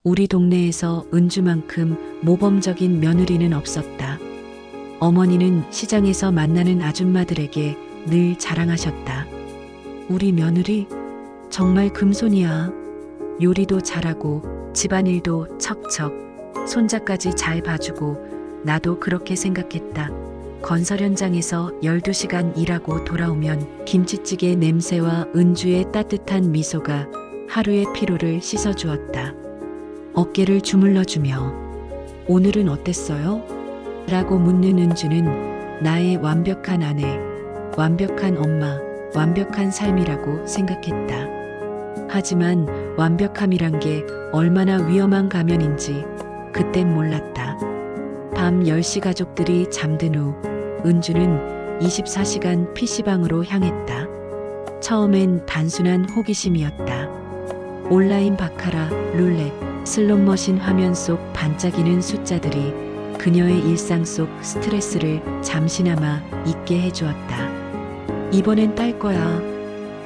우리 동네에서 은주만큼 모범적인 며느리는 없었다. 어머니는 시장에서 만나는 아줌마들에게 늘 자랑하셨다. 우리 며느리 정말 금손이야. 요리도 잘하고 집안일도 척척, 손자까지 잘 봐주고. 나도 그렇게 생각했다. 건설 현장에서 12시간 일하고 돌아오면 김치찌개 냄새와 은주의 따뜻한 미소가 하루의 피로를 씻어주었다. 어깨를 주물러주며 오늘은 어땠어요? 라고 묻는 은주는 나의 완벽한 아내, 완벽한 엄마, 완벽한 삶이라고 생각했다. 하지만 완벽함이란 게 얼마나 위험한 가면인지 그땐 몰랐다. 밤 10시 가족들이 잠든 후 은주는 24시간 PC방으로 향했다. 처음엔 단순한 호기심이었다. 온라인 바카라, 룰렛, 슬롯머신 화면 속 반짝이는 숫자들이 그녀의 일상 속 스트레스를 잠시나마 잊게 해주었다. 이번엔 딸 거야.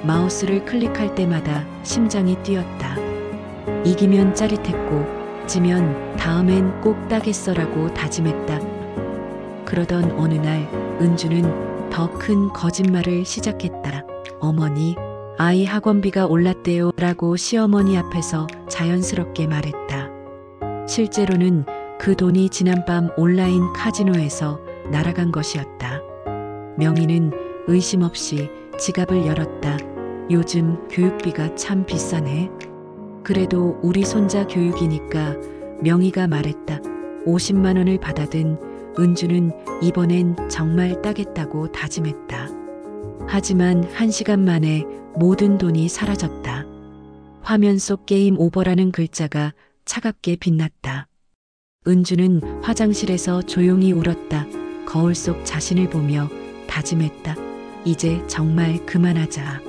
마우스를 클릭할 때마다 심장이 뛰었다. 이기면 짜릿했고 지면 다음엔 꼭 따겠어라고 다짐했다. 그러던 어느 날 은주는 더 큰 거짓말을 시작했다. 어머니, 아이 학원비가 올랐대요 라고 시어머니 앞에서 자연스럽게 말했다. 실제로는 그 돈이 지난밤 온라인 카지노에서 날아간 것이었다. 명희는 의심 없이 지갑을 열었다. 요즘 교육비가 참 비싸네. 그래도 우리 손자 교육이니까. 명희가 말했다. 50만 원을 받아든 은주는 이번엔 정말 따겠다고 다짐했다. 하지만 1시간 만에 모든 돈이 사라졌다. 화면 속 게임 오버라는 글자가 차갑게 빛났다. 은주는 화장실에서 조용히 울었다. 거울 속 자신을 보며 다짐했다. 이제 정말 그만하자.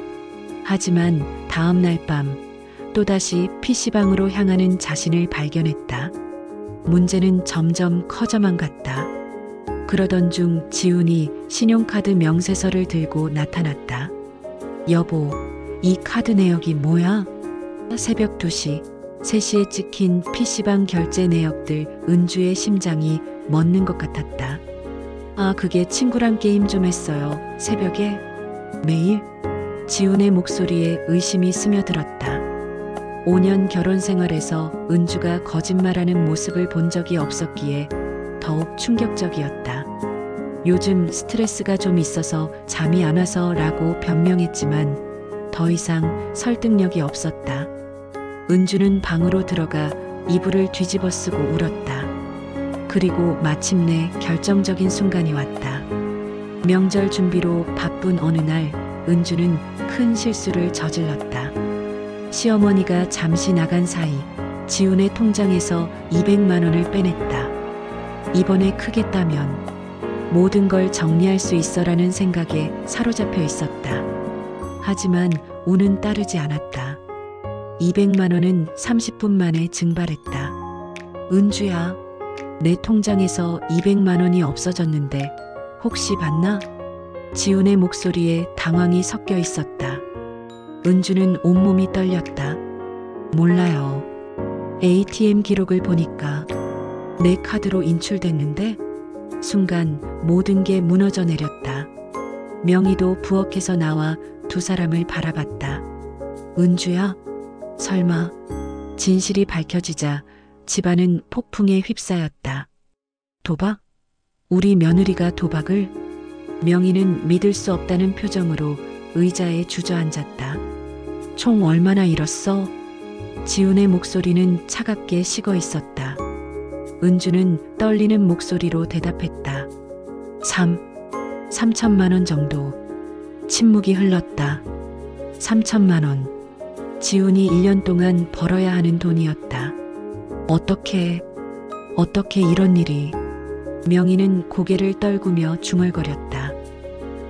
하지만 다음 날 밤 또다시 PC방으로 향하는 자신을 발견했다. 문제는 점점 커져만 갔다. 그러던 중 지훈이 신용카드 명세서를 들고 나타났다. 여보, 이 카드 내역이 뭐야? 새벽 2시, 3시에 찍힌 PC방 결제 내역들. 은주의 심장이 멎는 것 같았다. 아, 그게 친구랑 게임 좀 했어요. 새벽에? 매일? 지훈의 목소리에 의심이 스며들었다. 5년 결혼 생활에서 은주가 거짓말하는 모습을 본 적이 없었기에 더욱 충격적이었다. 요즘 스트레스가 좀 있어서 잠이 안 와서 라고 변명했지만 더 이상 설득력이 없었다. 은주는 방으로 들어가 이불을 뒤집어 쓰고 울었다. 그리고 마침내 결정적인 순간이 왔다. 명절 준비로 바쁜 어느 날 은주는 큰 실수를 저질렀다. 시어머니가 잠시 나간 사이 지훈의 통장에서 200만 원을 빼냈다. 이번에 크게 따면 모든 걸 정리할 수 있어라는 생각에 사로잡혀 있었다. 하지만 운은 따르지 않았다. 200만 원은 30분 만에 증발했다. 은주야, 내 통장에서 200만 원이 없어졌는데 혹시 봤나? 지훈의 목소리에 당황이 섞여 있었다. 은주는 온몸이 떨렸다. 몰라요. ATM 기록을 보니까 내 카드로 인출됐는데. 순간 모든 게 무너져 내렸다. 명희도 부엌에서 나와 두 사람을 바라봤다. 은주야? 설마. 진실이 밝혀지자 집안은 폭풍에 휩싸였다. 도박? 우리 며느리가 도박을? 명희는 믿을 수 없다는 표정으로 의자에 주저앉았다. 총 얼마나 잃었어? 지훈의 목소리는 차갑게 식어 있었다. 은주는 떨리는 목소리로 대답했다. 3천만 원 정도. 침묵이 흘렀다. 3천만 원. 지훈이 1년 동안 벌어야 하는 돈이었다. 어떻게 이런 일이. 명희는 고개를 떨구며 중얼거렸다.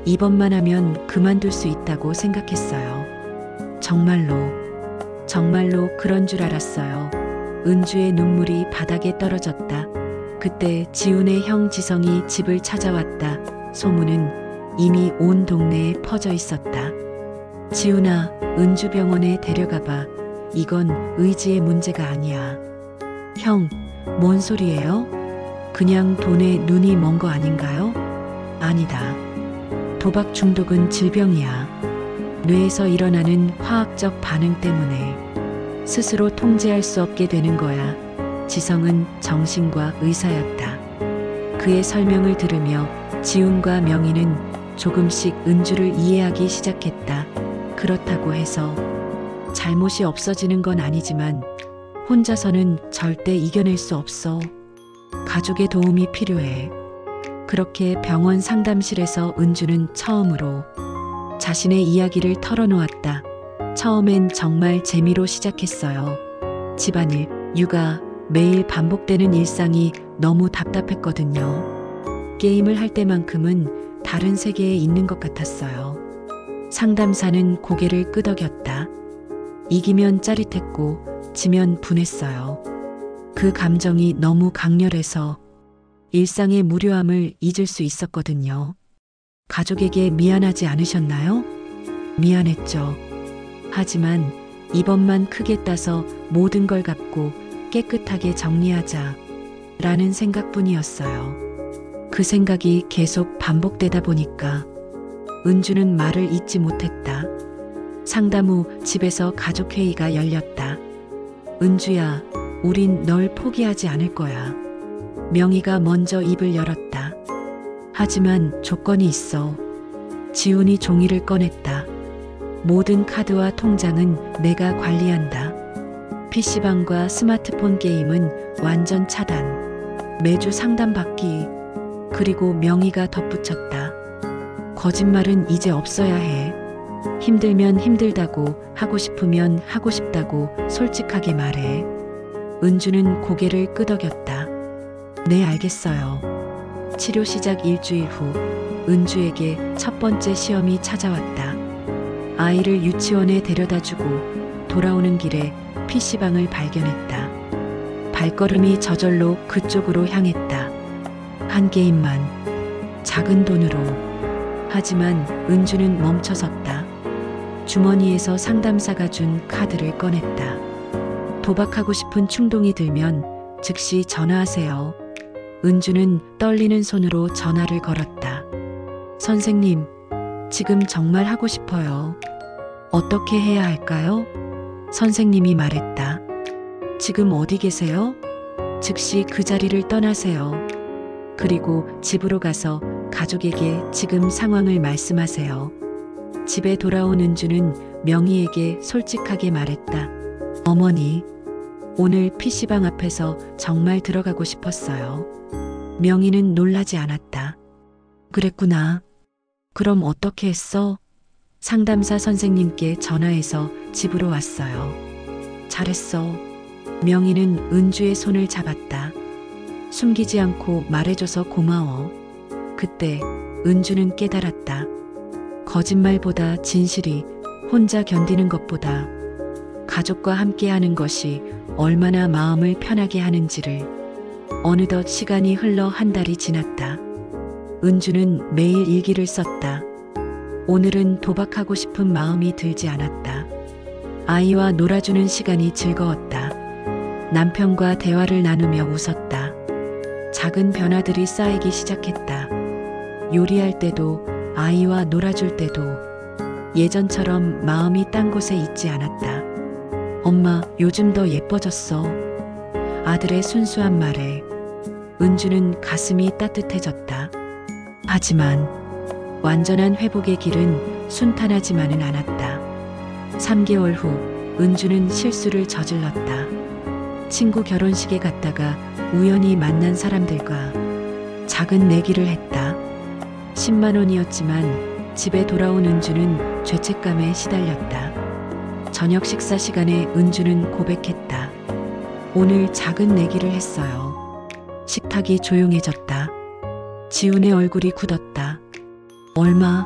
이번만 하면 그만둘 수 있다고 생각했어요. 정말로 그런 줄 알았어요. 은주의 눈물이 바닥에 떨어졌다. 그때 지훈의 형 지성이 집을 찾아왔다. 소문은 이미 온 동네에 퍼져 있었다. 지훈아, 은주 병원에 데려가봐. 이건 의지의 문제가 아니야. 형, 뭔 소리예요? 그냥 돈에 눈이 먼 거 아닌가요? 아니다. 도박 중독은 질병이야. 뇌에서 일어나는 화학적 반응 때문에 스스로 통제할 수 없게 되는 거야. 지성은 정신과 의사였다. 그의 설명을 들으며 지훈과 명희는 조금씩 은주를 이해하기 시작했다. 그렇다고 해서 잘못이 없어지는 건 아니지만 혼자서는 절대 이겨낼 수 없어. 가족의 도움이 필요해. 그렇게 병원 상담실에서 은주는 처음으로 자신의 이야기를 털어놓았다. 처음엔 정말 재미로 시작했어요. 집안일, 육아, 매일 반복되는 일상이 너무 답답했거든요. 게임을 할 때만큼은 다른 세계에 있는 것 같았어요. 상담사는 고개를 끄덕였다. 이기면 짜릿했고 지면 분했어요. 그 감정이 너무 강렬해서 일상의 무료함을 잊을 수 있었거든요. 가족에게 미안하지 않으셨나요? 미안했죠. 하지만 이번만 크게 따서 모든 걸 갚고 깨끗하게 정리하자 라는 생각뿐이었어요. 그 생각이 계속 반복되다 보니까 은주는 말을 잇지 못했다. 상담 후 집에서 가족회의가 열렸다. 은주야, 우린 널 포기하지 않을 거야. 명희가 먼저 입을 열었다. 하지만 조건이 있어. 지훈이 종이를 꺼냈다. 모든 카드와 통장은 내가 관리한다. PC방과 스마트폰 게임은 완전 차단. 매주 상담받기. 그리고 명희가 덧붙였다. 거짓말은 이제 없어야 해. 힘들면 힘들다고, 하고 싶으면 하고 싶다고 솔직하게 말해. 은주는 고개를 끄덕였다. 네, 알겠어요. 치료 시작 일주일 후 은주에게 첫 번째 시험이 찾아왔다. 아이를 유치원에 데려다주고 돌아오는 길에 PC방을 발견했다. 발걸음이 저절로 그쪽으로 향했다. 한 게임만, 작은 돈으로. 하지만 은주는 멈춰섰다. 주머니에서 상담사가 준 카드를 꺼냈다. 도박하고 싶은 충동이 들면 즉시 전화하세요. 은주는 떨리는 손으로 전화를 걸었다. 선생님, 지금 정말 하고 싶어요. 어떻게 해야 할까요? 선생님이 말했다. 지금 어디 계세요? 즉시 그 자리를 떠나세요. 그리고 집으로 가서 가족에게 지금 상황을 말씀하세요. 집에 돌아온 은주는 명희에게 솔직하게 말했다. 어머니, 오늘 PC방 앞에서 정말 들어가고 싶었어요. 명희는 놀라지 않았다. 그랬구나. 그럼 어떻게 했어? 상담사 선생님께 전화해서 집으로 왔어요. 잘했어. 명희는 은주의 손을 잡았다. 숨기지 않고 말해줘서 고마워. 그때 은주는 깨달았다. 거짓말보다 진실이 혼자 견디는 것보다 가족과 함께하는 것이 얼마나 마음을 편하게 하는지를. 어느덧 시간이 흘러 한 달이 지났다. 은주는 매일 일기를 썼다. 오늘은 도박하고 싶은 마음이 들지 않았다. 아이와 놀아주는 시간이 즐거웠다. 남편과 대화를 나누며 웃었다. 작은 변화들이 쌓이기 시작했다. 요리할 때도, 아이와 놀아줄 때도 예전처럼 마음이 딴 곳에 있지 않았다. 엄마, 요즘 더 예뻐졌어. 아들의 순수한 말에 은주는 가슴이 따뜻해졌다. 하지만 완전한 회복의 길은 순탄하지만은 않았다. 3개월 후 은주는 실수를 저질렀다. 친구 결혼식에 갔다가 우연히 만난 사람들과 작은 내기를 했다. 10만 원이었지만 집에 돌아온 은주는 죄책감에 시달렸다. 저녁 식사 시간에 은주는 고백했다. 오늘 작은 내기를 했어요. 식탁이 조용해졌다. 지훈의 얼굴이 굳었다. 얼마?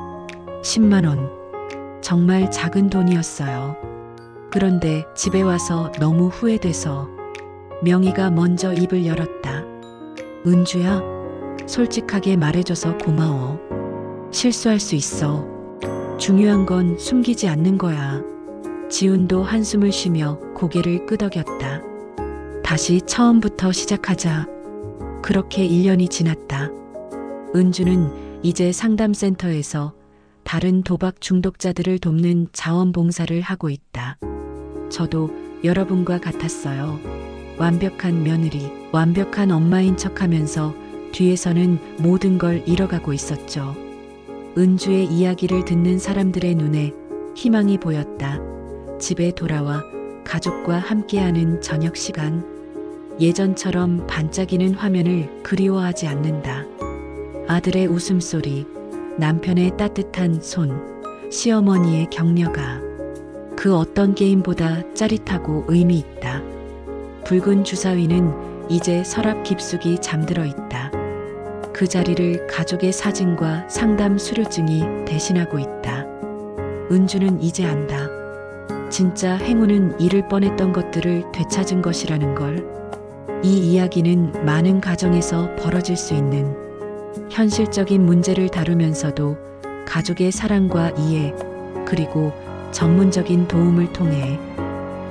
10만 원. 정말 작은 돈이었어요. 그런데 집에 와서 너무 후회돼서 명희가 먼저 입을 열었다. 은주야, 솔직하게 말해줘서 고마워. 실수할 수 있어. 중요한 건 숨기지 않는 거야. 지훈도 한숨을 쉬며 고개를 끄덕였다. 다시 처음부터 시작하자. 그렇게 1년이 지났다. 은주는 이제 상담센터에서 다른 도박 중독자들을 돕는 자원봉사를 하고 있다. 저도 여러분과 같았어요. 완벽한 며느리, 완벽한 엄마인 척하면서 뒤에서는 모든 걸 잃어가고 있었죠. 은주의 이야기를 듣는 사람들의 눈에 희망이 보였다. 집에 돌아와 가족과 함께하는 저녁 시간. 예전처럼 반짝이는 화면을 그리워하지 않는다. 아들의 웃음소리, 남편의 따뜻한 손, 시어머니의 격려가 그 어떤 게임보다 짜릿하고 의미 있다. 붉은 주사위는 이제 서랍 깊숙이 잠들어 있다. 그 자리를 가족의 사진과 상담 수료증이 대신하고 있다. 은주는 이제 안다. 진짜 행운은 잃을 뻔했던 것들을 되찾은 것이라는 걸. 이 이야기는 많은 가정에서 벌어질 수 있는 현실적인 문제를 다루면서도 가족의 사랑과 이해, 그리고 전문적인 도움을 통해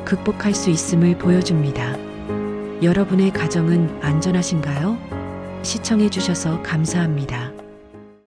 극복할 수 있음을 보여줍니다. 여러분의 가정은 안전하신가요? 시청해 주셔서 감사합니다.